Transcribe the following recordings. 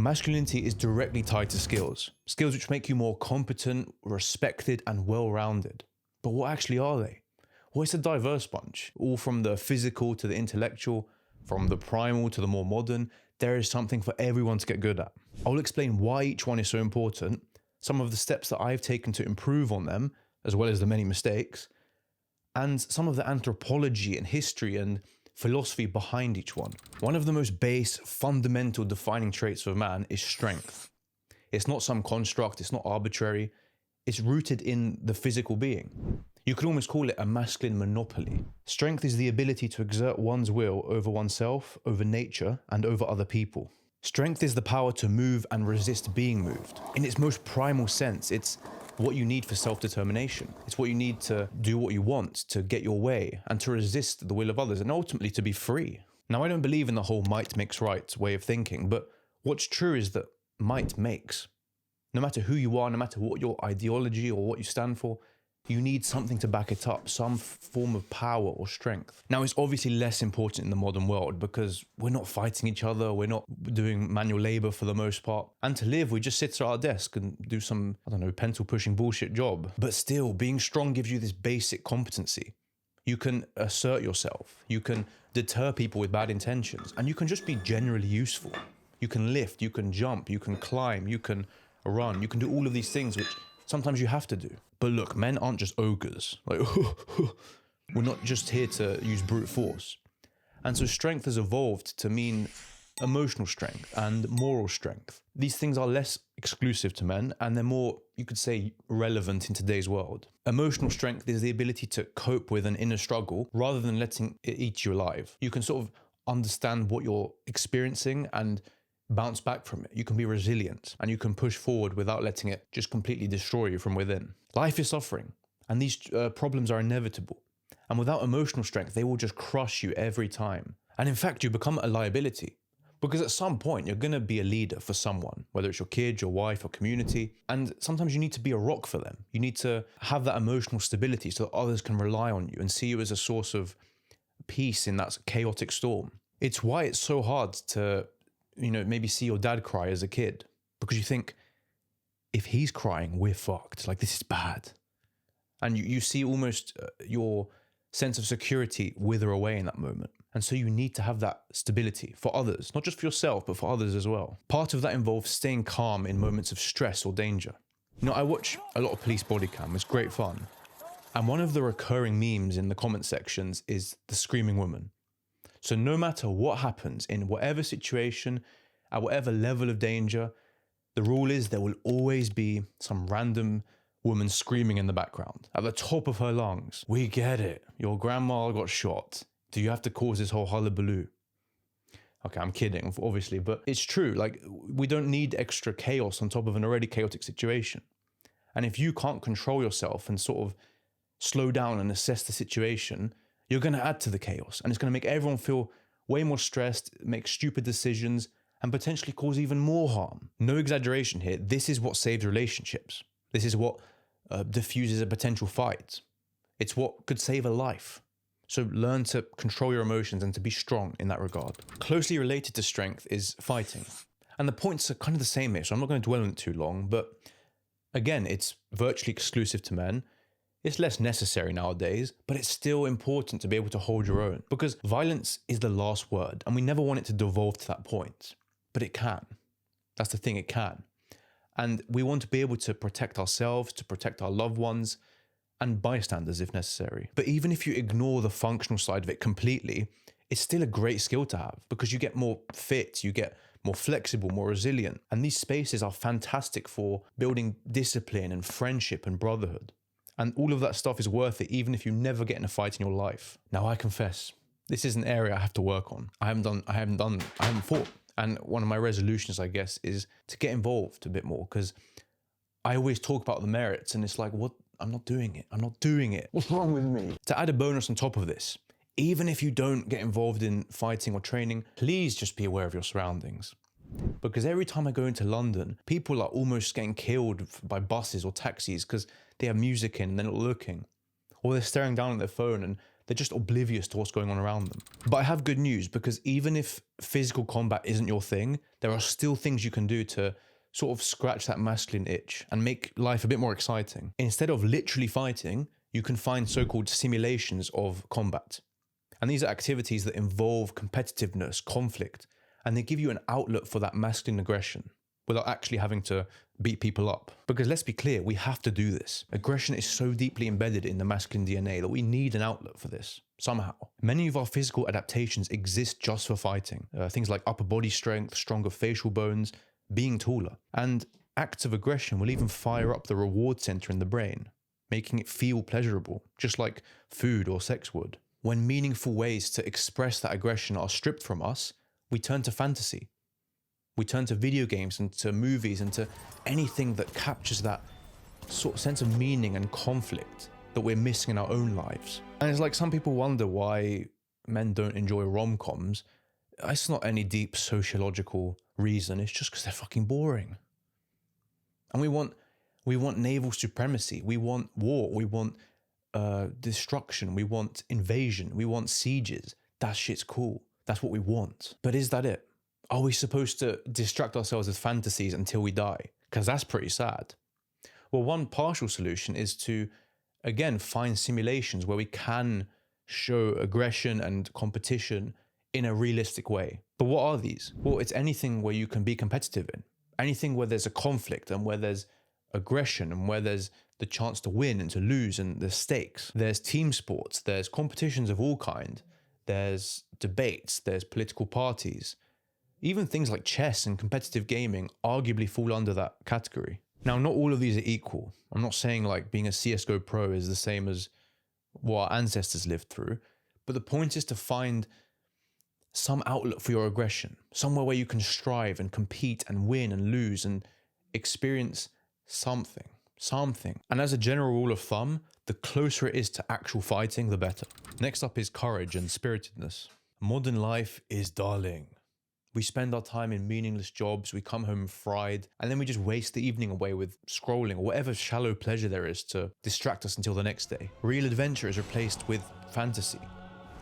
Masculinity is directly tied to skills. Skills which make you more competent, respected, and well-rounded. But what actually are they? Well, it's a diverse bunch, all from the physical to the intellectual, from the primal to the more modern. There is something for everyone to get good at. I'll explain why each one is so important, some of the steps that I've taken to improve on them, as well as the many mistakes, and some of the anthropology and history and philosophy behind each one. One of the most base, fundamental defining traits of man is strength. It's not some construct, it's not arbitrary, it's rooted in the physical being. You could almost call it a masculine monopoly. Strength is the ability to exert one's will over oneself, over nature, and over other people. Strength is the power to move and resist being moved. In its most primal sense, it's what you need for self-determination. It's what you need to do what you want, to get your way, and to resist the will of others, and ultimately to be free. Now, I don't believe in the whole might makes right way of thinking, but what's true is that might makes. No matter who you are, no matter what your ideology or what you stand for, you need something to back it up, some form of power or strength. Now, it's obviously less important in the modern world because we're not fighting each other, we're not doing manual labor for the most part. And to live, we just sit at our desk and do some, pencil pushing bullshit job. But still, being strong gives you this basic competency. You can assert yourself, you can deter people with bad intentions, and you can just be generally useful. You can lift, you can jump, you can climb, you can run, you can do all of these things which sometimes you have to do. But look, men aren't just ogres. We're not just here to use brute force. And so strength has evolved to mean emotional strength and moral strength. These things are less exclusive to men and they're more, you could say, relevant in today's world. Emotional strength is the ability to cope with an inner struggle rather than letting it eat you alive. You can sort of understand what you're experiencing and bounce back from it. You can be resilient and you can push forward without letting it just completely destroy you from within. Life is suffering and these problems are inevitable. And without emotional strength, they will just crush you every time. And in fact, you become a liability because at some point you're going to be a leader for someone, whether it's your kid, your wife, or community. And sometimes you need to be a rock for them. You need to have that emotional stability so that others can rely on you and see you as a source of peace in that chaotic storm. It's why it's so hard to maybe see your dad cry as a kid, because you think, if he's crying, we're fucked. Like, this is bad. And you see almost your sense of security wither away in that moment. And so you need to have that stability for others, not just for yourself, but for others as well. Part of that involves staying calm in moments of stress or danger. I watch a lot of police body cam. It's great fun. And one of the recurring memes in the comment sections is the screaming woman. So no matter what happens in whatever situation, at whatever level of danger, the rule is there will always be some random woman screaming in the background at the top of her lungs. We get it. Your grandma got shot. Do you have to cause this whole hullabaloo? Okay, I'm kidding, obviously, but it's true. Like, we don't need extra chaos on top of an already chaotic situation. And if you can't control yourself and sort of slow down and assess the situation, you're going to add to the chaos, and it's going to make everyone feel way more stressed, make stupid decisions, and potentially cause even more harm. No exaggeration here. This is what saves relationships. This is what diffuses a potential fight. It's what could save a life. So learn to control your emotions and to be strong in that regard. Closely related to strength is fighting. And the points are kind of the same here, so I'm not going to dwell on it too long, but again, it's virtually exclusive to men. It's less necessary nowadays, but it's still important to be able to hold your own, because violence is the last word and we never want it to devolve to that point, but it can. That's the thing, it can. And we want to be able to protect ourselves, to protect our loved ones and bystanders if necessary. But even if you ignore the functional side of it completely, it's still a great skill to have because you get more fit, you get more flexible, more resilient. And these spaces are fantastic for building discipline and friendship and brotherhood. And all of that stuff is worth it, even if you never get in a fight in your life. Now, I confess, this is an area I have to work on. I haven't fought. And one of my resolutions, I guess, is to get involved a bit more, because I always talk about the merits and it's like, what? I'm not doing it. What's wrong with me? To add a bonus on top of this, even if you don't get involved in fighting or training, please just be aware of your surroundings. Because every time I go into London, people are almost getting killed by buses or taxis because they have music in and they're not looking. Or they're staring down at their phone and They're just oblivious to what's going on around them. But I have good news, because even if physical combat isn't your thing, there are still things you can do to sort of scratch that masculine itch and make life a bit more exciting. Instead of literally fighting, you can find so-called simulations of combat. And these are activities that involve competitiveness, conflict, and they give you an outlet for that masculine aggression without actually having to beat people up. Because let's be clear, we have to do this. Aggression is so deeply embedded in the masculine DNA that we need an outlet for this, somehow. Many of our physical adaptations exist just for fighting. Things like upper body strength, stronger facial bones, being taller. And acts of aggression will even fire up the reward center in the brain, making it feel pleasurable, just like food or sex would. When meaningful ways to express that aggression are stripped from us, we turn to fantasy. We turn to video games and to movies and to anything that captures that sort of sense of meaning and conflict that we're missing in our own lives. And it's like some people wonder why men don't enjoy rom-coms. It's not any deep sociological reason. It's just because they're fucking boring. And we want naval supremacy. We want war. We want destruction. We want invasion. We want sieges. That shit's cool. That's what we want. But is that it? Are we supposed to distract ourselves with fantasies until we die? Because that's pretty sad. Well, one partial solution is to, again, find simulations where we can show aggression and competition in a realistic way. But what are these? Well, it's anything where you can be competitive in. Anything where there's a conflict and where there's aggression and where there's the chance to win and to lose and there's stakes. There's team sports, there's competitions of all kind, there's debates, there's political parties. Even things like chess and competitive gaming arguably fall under that category. Now, not all of these are equal. I'm not saying like being a CSGO pro is the same as what our ancestors lived through, but the point is to find some outlet for your aggression, somewhere where you can strive and compete and win and lose and experience something. And as a general rule of thumb, the closer it is to actual fighting, the better. Next up is courage and spiritedness. Modern life is darling. We spend our time in meaningless jobs, we come home fried, and then we just waste the evening away with scrolling or whatever shallow pleasure there is to distract us until the next day. Real adventure is replaced with fantasy.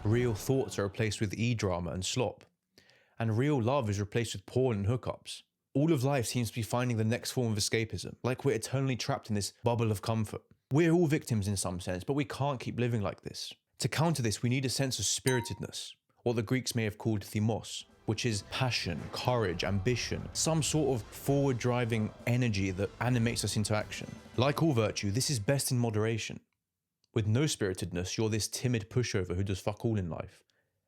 Real thoughts are replaced with e-drama and slop. And real love is replaced with porn and hookups. All of life seems to be finding the next form of escapism, like we're eternally trapped in this bubble of comfort. We're all victims in some sense, but we can't keep living like this. To counter this, we need a sense of spiritedness, what the Greeks may have called thymos, which is passion, courage, ambition, some sort of forward-driving energy that animates us into action. Like all virtue, this is best in moderation. With no spiritedness, you're this timid pushover who does fuck all in life.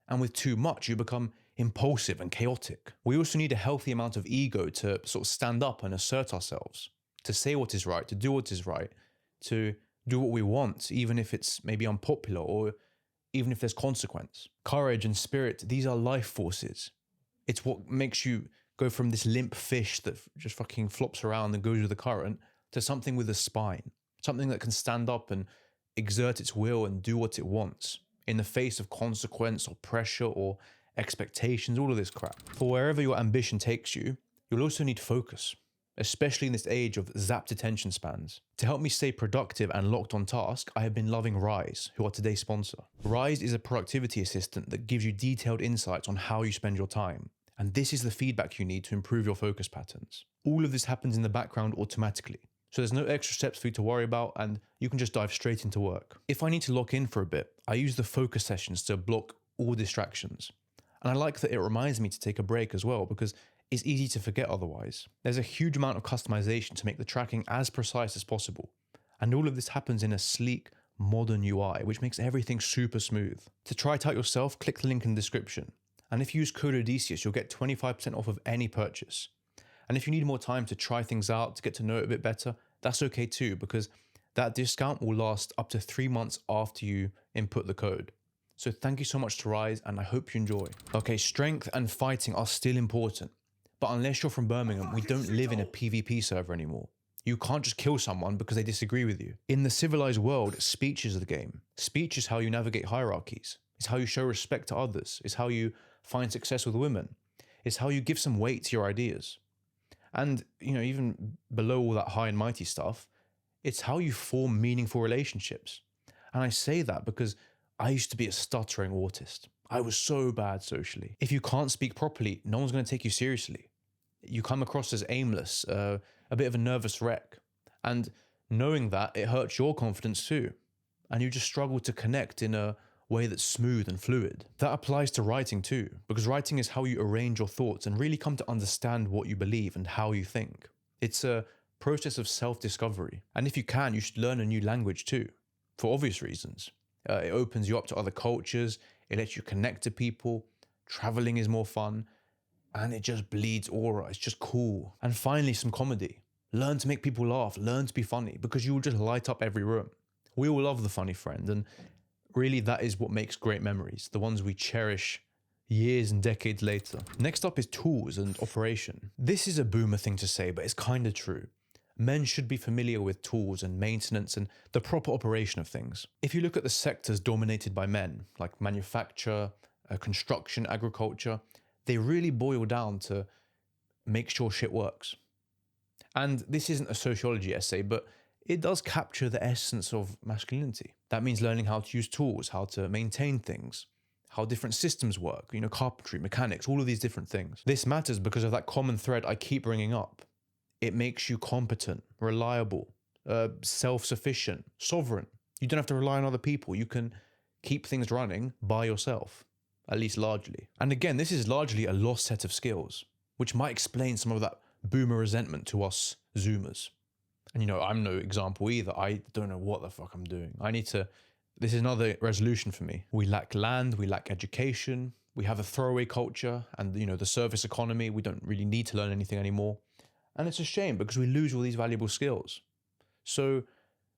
And with too much, you become impulsive and chaotic. We also need a healthy amount of ego to sort of stand up and assert ourselves, to say what is right, to do what is right, to do what we want, even if it's maybe unpopular or even if there's consequence. Courage and spirit, these are life forces. It's what makes you go from this limp fish that just fucking flops around and goes with the current to something with a spine, something that can stand up and exert its will and do what it wants in the face of consequence or pressure or expectations, all of this crap. For wherever your ambition takes you, you'll also need focus, especially in this age of zapped attention spans. To help me stay productive and locked on task, I have been loving Rise, who are today's sponsor. Rise is a productivity assistant that gives you detailed insights on how you spend your time. And this is the feedback you need to improve your focus patterns. All of this happens in the background automatically. So there's no extra steps for you to worry about and you can just dive straight into work. If I need to lock in for a bit, I use the focus sessions to block all distractions. And I like that it reminds me to take a break as well because it's easy to forget otherwise. There's a huge amount of customization to make the tracking as precise as possible. And all of this happens in a sleek, modern UI, which makes everything super smooth. To try it out yourself, click the link in the description. And if you use code Odysseus, you'll get 25% off of any purchase. And if you need more time to try things out, to get to know it a bit better, that's okay too, because that discount will last up to 3 months after you input the code. So thank you so much to Rise, and I hope you enjoy. Okay, strength and fighting are still important. But unless you're from Birmingham, we don't live in a PvP server anymore. You can't just kill someone because they disagree with you. In the civilized world, speech is the game. Speech is how you navigate hierarchies. It's how you show respect to others. It's how you find success with women. It's how you give some weight to your ideas. And, even below all that high and mighty stuff, it's how you form meaningful relationships. And I say that because I used to be a stuttering autist. I was so bad socially. If you can't speak properly, no one's going to take you seriously. You come across as aimless, a bit of a nervous wreck. And knowing that, it hurts your confidence too. And you just struggle to connect in a way that's smooth and fluid. That applies to writing too, because writing is how you arrange your thoughts and really come to understand what you believe and how you think. It's a process of self-discovery. And if you can, you should learn a new language too, for obvious reasons. It opens you up to other cultures, it lets you connect to people, traveling is more fun, and it just bleeds aura. It's just cool. And finally, some comedy. Learn to make people laugh, learn to be funny, because you will just light up every room. We all love the funny friend, and really that is what makes great memories, the ones we cherish years and decades later. Next up is tools and operation. This is a boomer thing to say, but it's kind of true. Men should be familiar with tools and maintenance and the proper operation of things. If you look at the sectors dominated by men, like manufacture, construction, agriculture, they really boil down to make sure shit works. And this isn't a sociology essay, but it does capture the essence of masculinity. That means learning how to use tools, how to maintain things, how different systems work, carpentry, mechanics, all of these different things. This matters because of that common thread I keep bringing up. It makes you competent, reliable, self-sufficient, sovereign. You don't have to rely on other people. You can keep things running by yourself, at least largely. And again, this is largely a lost set of skills, which might explain some of that boomer resentment to us Zoomers. And I'm no example either. I don't know what the fuck I'm doing. This is another resolution for me. We lack land, we lack education, we have a throwaway culture and the service economy. We don't really need to learn anything anymore. And it's a shame because we lose all these valuable skills. So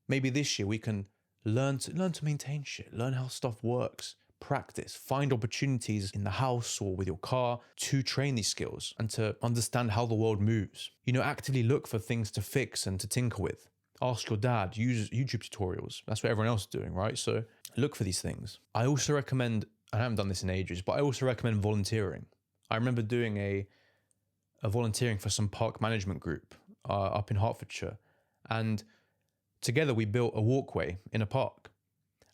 maybe this year we can learn to maintain shit, learn how stuff works, practice, find opportunities in the house or with your car to train these skills and to understand how the world moves. Actively look for things to fix and to tinker with. Ask your dad, use YouTube tutorials. That's what everyone else is doing, right? So look for these things. I also recommend, I haven't done this in ages, but I also recommend volunteering. I remember doing a volunteering for some park management group up in Hertfordshire. And together we built a walkway in a park.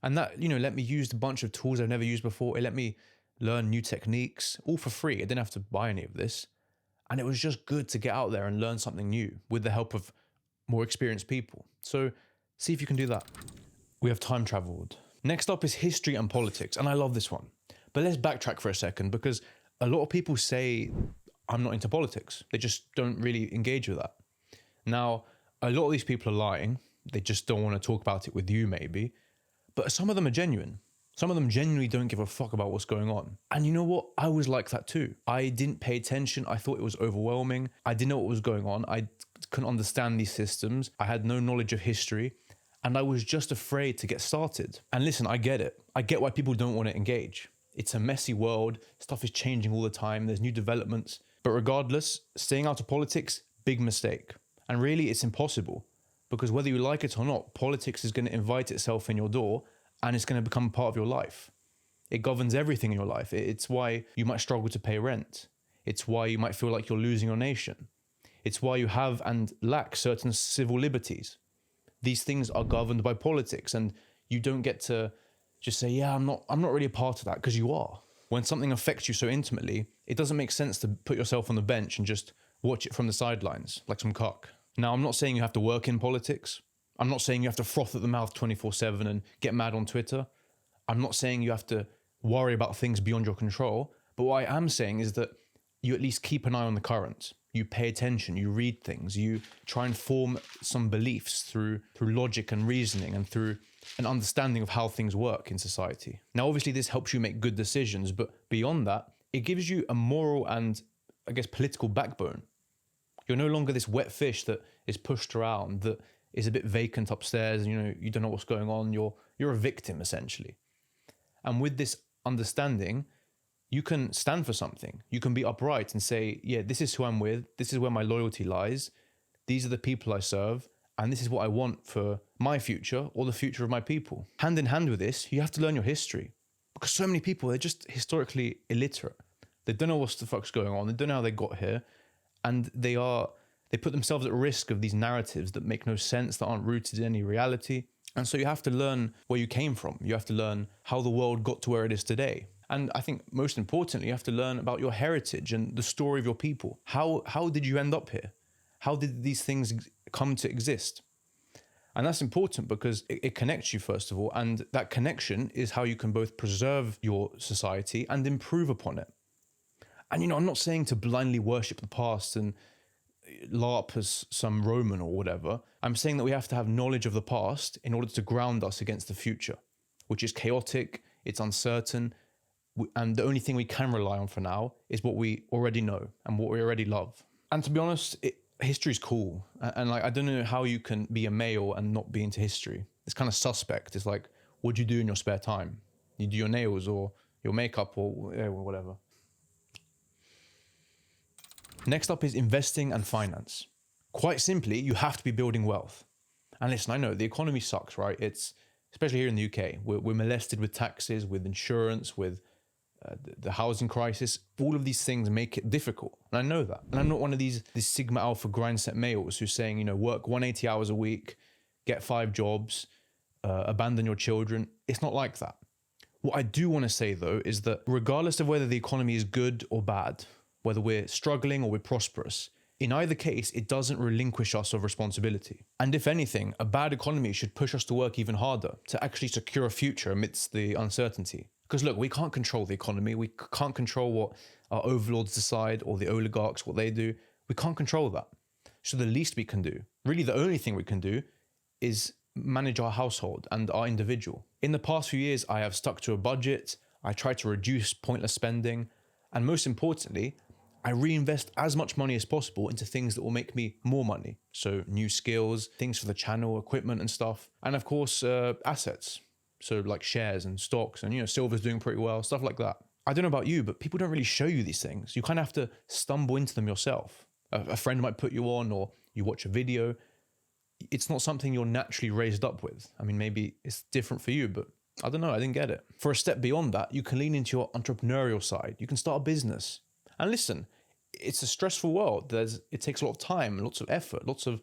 And that, let me use a bunch of tools I've never used before. It let me learn new techniques, all for free. I didn't have to buy any of this. And it was just good to get out there and learn something new with the help of more experienced people. So see if you can do that. We have time traveled. Next up is history and politics. And I love this one. But let's backtrack for a second because a lot of people say, I'm not into politics. They just don't really engage with that. Now, a lot of these people are lying. They just don't want to talk about it with you maybe. But some of them are genuine. Some of them genuinely don't give a fuck about what's going on. And you know what? I was like that too. I didn't pay attention. I thought it was overwhelming. I didn't know what was going on. I couldn't understand these systems. I had no knowledge of history. And I was just afraid to get started. And listen, I get it. I get why people don't want to engage. It's a messy world. Stuff is changing all the time. There's new developments. But regardless, staying out of politics, big mistake. And really, it's impossible. Because whether you like it or not, politics is going to invite itself in your door and it's going to become part of your life. It governs everything in your life. It's why you might struggle to pay rent. It's why you might feel like you're losing your nation. It's why you have and lack certain civil liberties. These things are governed by politics and you don't get to just say, yeah, I'm not really a part of that, because you are. When something affects you so intimately, it doesn't make sense to put yourself on the bench and just watch it from the sidelines like some cuck. Now, I'm not saying you have to work in politics. I'm not saying you have to froth at the mouth 24/7 and get mad on Twitter. I'm not saying you have to worry about things beyond your control. But what I am saying is that you at least keep an eye on the current. You pay attention, you read things, you try and form some beliefs through logic and reasoning and through an understanding of how things work in society. Now, obviously, this helps you make good decisions, but beyond that, it gives you a moral and, I guess, political backbone. You're no longer this wet fish that is pushed around, that is a bit vacant upstairs, and you don't know what's going on. You're a victim, essentially. And with this understanding, you can stand for something. You can be upright and say, yeah, this is who I'm with. This is where my loyalty lies. These are the people I serve. And this is what I want for my future or the future of my people. Hand in hand with this, you have to learn your history. Because so many people, they're just historically illiterate. They don't know what the fuck's going on. They don't know how they got here. And they put themselves at risk of these narratives that make no sense, that aren't rooted in any reality. And so you have to learn where you came from. You have to learn how the world got to where it is today. And I think most importantly, you have to learn about your heritage and the story of your people. How did you end up here? How did these things come to exist? And that's important because it connects you, first of all. And that connection is how you can both preserve your society and improve upon it. And, I'm not saying to blindly worship the past and LARP as some Roman or whatever. I'm saying that we have to have knowledge of the past in order to ground us against the future, which is chaotic, it's uncertain, and the only thing we can rely on for now is what we already know and what we already love. And to be honest, history is cool. And I don't know how you can be a male and not be into history. It's kind of suspect. It's like, what do you do in your spare time? You do your nails or your makeup or whatever. Next up is investing and finance. Quite simply, you have to be building wealth. And listen, I know the economy sucks, right? It's especially here in the UK. We're molested with taxes, with insurance, with the housing crisis. All of these things make it difficult. And I know that. And I'm not one of these Sigma Alpha grindset males who's saying, work 180 hours a week, get 5 jobs, abandon your children. It's not like that. What I do want to say, though, is that regardless of whether the economy is good or bad, whether we're struggling or we're prosperous, in either case, it doesn't relinquish us of responsibility. And if anything, a bad economy should push us to work even harder to actually secure a future amidst the uncertainty. Because look, we can't control the economy. We can't control what our overlords decide or the oligarchs, what they do. We can't control that. So the least we can do, really the only thing we can do, is manage our household and our individual. In the past few years, I have stuck to a budget. I try to reduce pointless spending. And most importantly, I reinvest as much money as possible into things that will make me more money. So new skills, things for the channel, equipment and stuff. And of course, assets. So like shares and stocks and, silver's doing pretty well, stuff like that. I don't know about you, but people don't really show you these things. You kind of have to stumble into them yourself. A friend might put you on, or you watch a video. It's not something you're naturally raised up with. I mean, maybe it's different for you, but I don't know. I didn't get it. For a step beyond that, you can lean into your entrepreneurial side. You can start a business. And listen, it's a stressful world. It takes a lot of time, lots of effort, lots of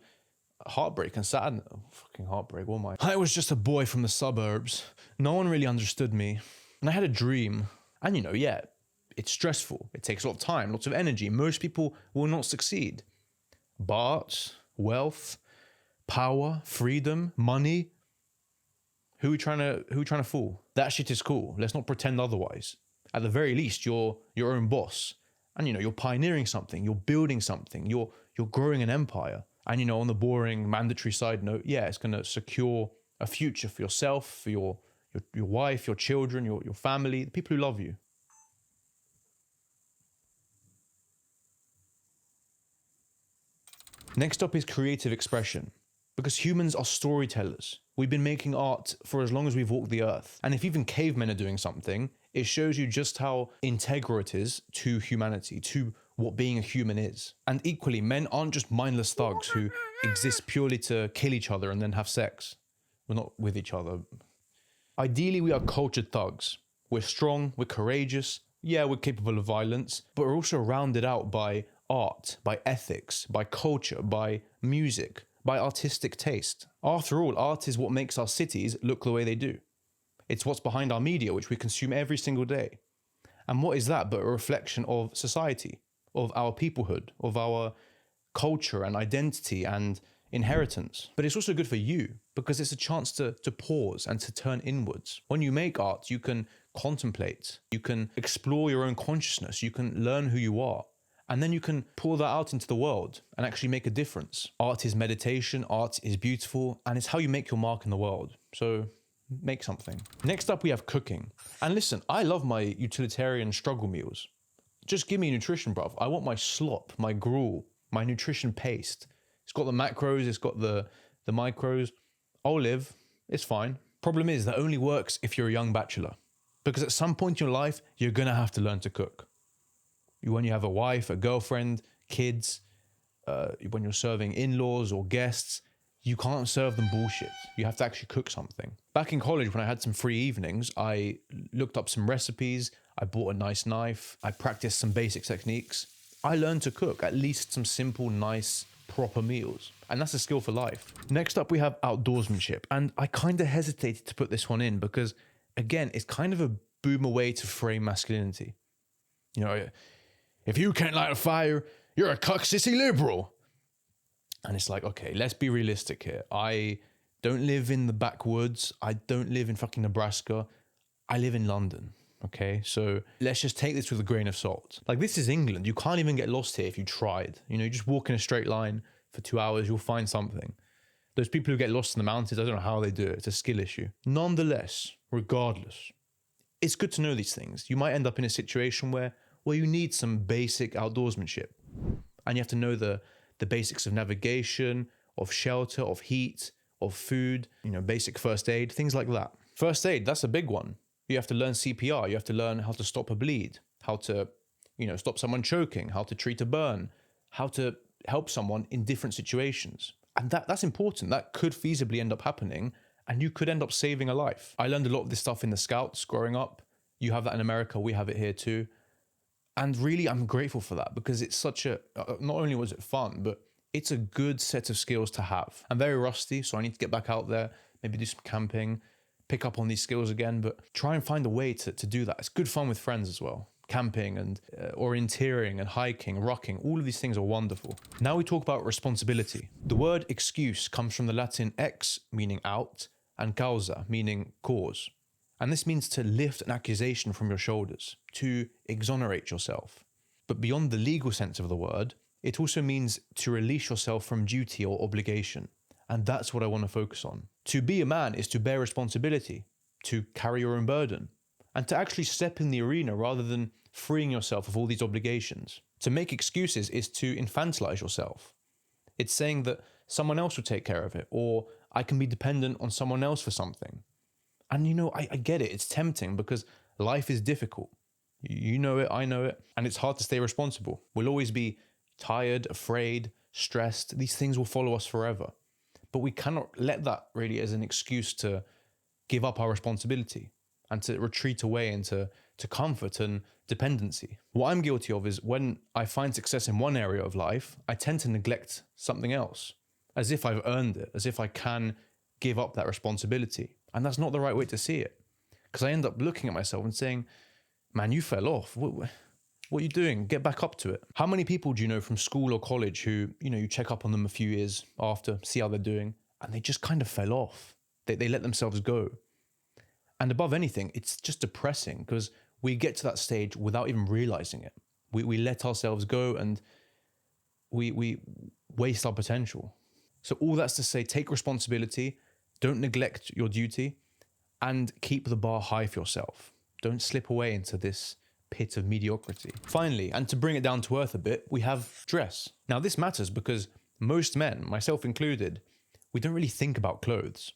heartbreak and sadness. Oh, fucking heartbreak, what am I? I was just a boy from the suburbs. No one really understood me. And I had a dream. And it's stressful. It takes a lot of time, lots of energy. Most people will not succeed. But wealth, power, freedom, money. Who are we trying to fool? That shit is cool. Let's not pretend otherwise. At the very least, you're your own boss. And you're pioneering something, you're building something, you're growing an empire. And on the boring mandatory side note, it's going to secure a future for yourself, for your wife, your children, your family, the people who love you. Next up is creative expression. Because humans are storytellers. We've been making art for as long as we've walked the earth. And if even cavemen are doing something, it shows you just how integral it is to humanity, to what being a human is. And equally, men aren't just mindless thugs who exist purely to kill each other and then have sex. Well, not with each other. Ideally, we are cultured thugs. We're strong, we're courageous, we're capable of violence, but we're also rounded out by art, by ethics, by culture, by music, by artistic taste. After all, art is what makes our cities look the way they do. It's what's behind our media, which we consume every single day. And what is that but a reflection of society, of our peoplehood, of our culture and identity and inheritance? But it's also good for you because it's a chance to pause and to turn inwards. When you make art, you can contemplate, you can explore your own consciousness, you can learn who you are. And then you can pour that out into the world and actually make a difference. Art is meditation, art is beautiful, and it's how you make your mark in the world. So make something. Next up, we have cooking. And listen, I love my utilitarian struggle meals. Just give me nutrition, bruv. I want my slop, my gruel, my nutrition paste. It's got the macros, it's got the micros. I'll live, it's fine. Problem is, that only works if you're a young bachelor. Because at some point in your life, you're gonna have to learn to cook. When you have a wife, a girlfriend, kids, when you're serving in-laws or guests, you can't serve them bullshit. You have to actually cook something. Back in college, when I had some free evenings, I looked up some recipes, I bought a nice knife, I practiced some basic techniques. I learned to cook, at least some simple, nice proper meals. And that's a skill for life. Next up, we have outdoorsmanship. And I kind of hesitated to put this one in because, again, it's kind of a boomer way to frame masculinity. You know, if you can't light a fire, you're a cuck sissy liberal. And it's like, okay, let's be realistic here. I don't live in the backwoods. I don't live in fucking Nebraska. I live in London. Okay, so let's just take this with a grain of salt. Like, this is England. You can't even get lost here if you tried. You know, you just walk in a straight line for 2 hours, you'll find something. Those people who get lost in the mountains, I don't know how they do it. It's a skill issue. Nonetheless, regardless, it's good to know these things. You might end up in a situation where you need some basic outdoorsmanship. And you have to know the basics of navigation, of shelter, of heat, of food, you know, basic first aid, things like that. First aid, that's a big one. You have to learn CPR. You have to learn how to stop a bleed, how to, you know, stop someone choking, how to treat a burn, how to help someone in different situations. And that's important. That could feasibly end up happening, and you could end up saving a life. I learned a lot of this stuff in the Scouts growing up. You have that in America. We have it here too. And really, I'm grateful for that because it's such a, not only was it fun, but it's a good set of skills to have. I'm very rusty, so I need to get back out there, maybe do some camping, pick up on these skills again, but try and find a way to do that. It's good fun with friends as well. Camping and orienteering and hiking, rucking, all of these things are wonderful. Now we talk about responsibility. The word excuse comes from the Latin ex, meaning out, and causa, meaning cause. And this means to lift an accusation from your shoulders, to exonerate yourself. But beyond the legal sense of the word, it also means to release yourself from duty or obligation. And that's what I want to focus on. To be a man is to bear responsibility, to carry your own burden, and to actually step in the arena rather than freeing yourself of all these obligations. To make excuses is to infantilize yourself. It's saying that someone else will take care of it, or I can be dependent on someone else for something. And you know, I get it. It's tempting because life is difficult. You know it, I know it, and it's hard to stay responsible. We'll always be tired, afraid, stressed. These things will follow us forever. But we cannot let that really as an excuse to give up our responsibility and to retreat away into comfort and dependency. What I'm guilty of is when I find success in one area of life, I tend to neglect something else, as if I've earned it, as if I can give up that responsibility. And that's not the right way to see it. Because I end up looking at myself and saying, man, you fell off. What are you doing? Get back up to it. How many people do you know from school or college who, you know, you check up on them a few years after, see how they're doing, and they just kind of fell off. They let themselves go. And above anything, it's just depressing because we get to that stage without even realizing it. We let ourselves go and we waste our potential. So all that's to say, take responsibility, don't neglect your duty, and keep the bar high for yourself. Don't slip away into this pit of mediocrity. Finally, and to bring it down to earth a bit, we have dress. Now this matters because most men, myself included, we don't really think about clothes.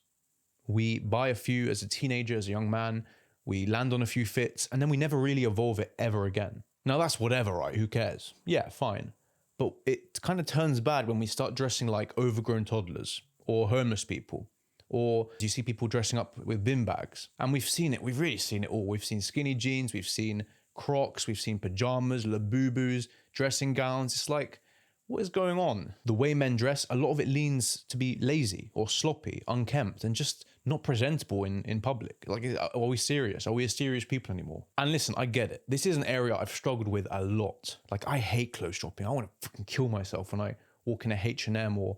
We buy a few as a teenager, as a young man, we land on a few fits, and then we never really evolve it ever again. Now that's whatever, right? Who cares? Yeah, fine. But it kind of turns bad when we start dressing like overgrown toddlers or homeless people. Or you see people dressing up with bin bags. And we've seen it. We've really seen it all. We've seen skinny jeans. We've seen Crocs. We've seen pajamas, labubus, dressing gowns. It's like, what is going on? The way men dress, a lot of it leans to be lazy or sloppy, unkempt, and just not presentable in public. Like, are we serious? Are we as serious people anymore? And listen, I get it. This is an area I've struggled with a lot. Like, I hate clothes shopping. I want to fucking kill myself when I walk in a H&M or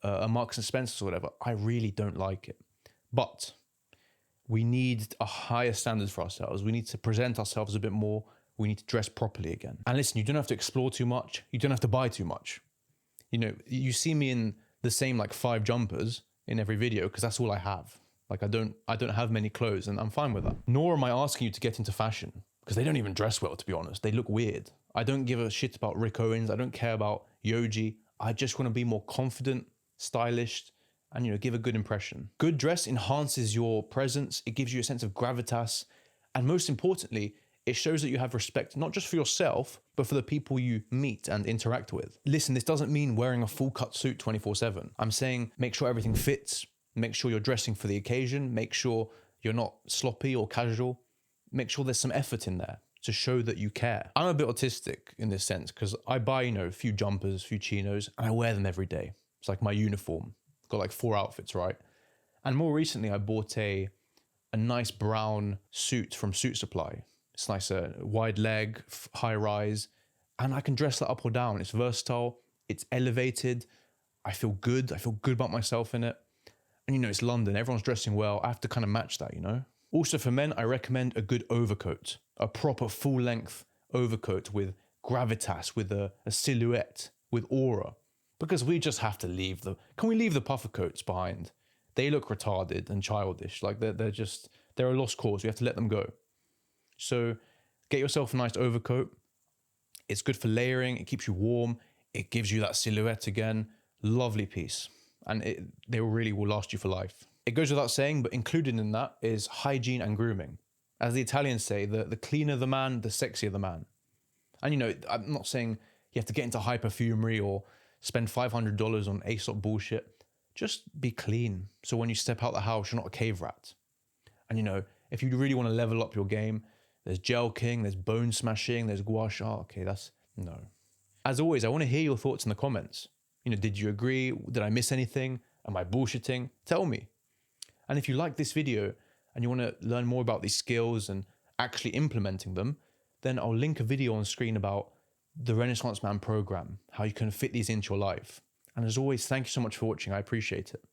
a Marks and Spencer's or whatever. I really don't like it. But we need a higher standard for ourselves. We need to present ourselves a bit more. We need to dress properly again. And listen, you don't have to explore too much. You don't have to buy too much. You know, you see me in the same like 5 jumpers in every video because that's all I have. Like I don't have many clothes and I'm fine with that. Nor am I asking you to get into fashion because they don't even dress well, to be honest. They look weird. I don't give a shit about Rick Owens. I don't care about Yoji. I just want to be more confident, stylish, and, you know, give a good impression. Good dress enhances your presence. It gives you a sense of gravitas. And most importantly, it shows that you have respect, not just for yourself, but for the people you meet and interact with. Listen, this doesn't mean wearing a full cut suit 24/7. I'm saying make sure everything fits. Make sure you're dressing for the occasion. Make sure you're not sloppy or casual. Make sure there's some effort in there. to show that you care. I'm a bit autistic in this sense because I buy, a few jumpers, a few chinos, and I wear them every day. It's like my uniform. Got like 4 outfits, right? And more recently, I bought a nice brown suit from Suit Supply. It's nice, wide leg, high rise, and I can dress that up or down. It's versatile, it's elevated. I feel good. I feel good about myself in it. And it's London, everyone's dressing well. I have to kind of match that, Also for men, I recommend a good overcoat, a proper full length overcoat with gravitas, with a silhouette, with aura. Because we just have to can we leave the puffer coats behind? They look retarded and childish. Like they're a lost cause. We have to let them go. So get yourself a nice overcoat. It's good for layering. It keeps you warm. It gives you that silhouette again. Lovely piece. And they really will last you for life. It goes without saying, but included in that is hygiene and grooming. As the Italians say, the cleaner the man, the sexier the man. And I'm not saying you have to get into high perfumery or spend $500 on Aesop bullshit. Just be clean. So when you step out the house, you're not a cave rat. And if you really want to level up your game, there's gel king, there's bone smashing, there's gua sha. Okay, no. As always, I want to hear your thoughts in the comments. Did you agree? Did I miss anything? Am I bullshitting? Tell me. And if you like this video and you want to learn more about these skills and actually implementing them, then I'll link a video on screen about the Renaissance Man program, how you can fit these into your life. And as always, thank you so much for watching. I appreciate it.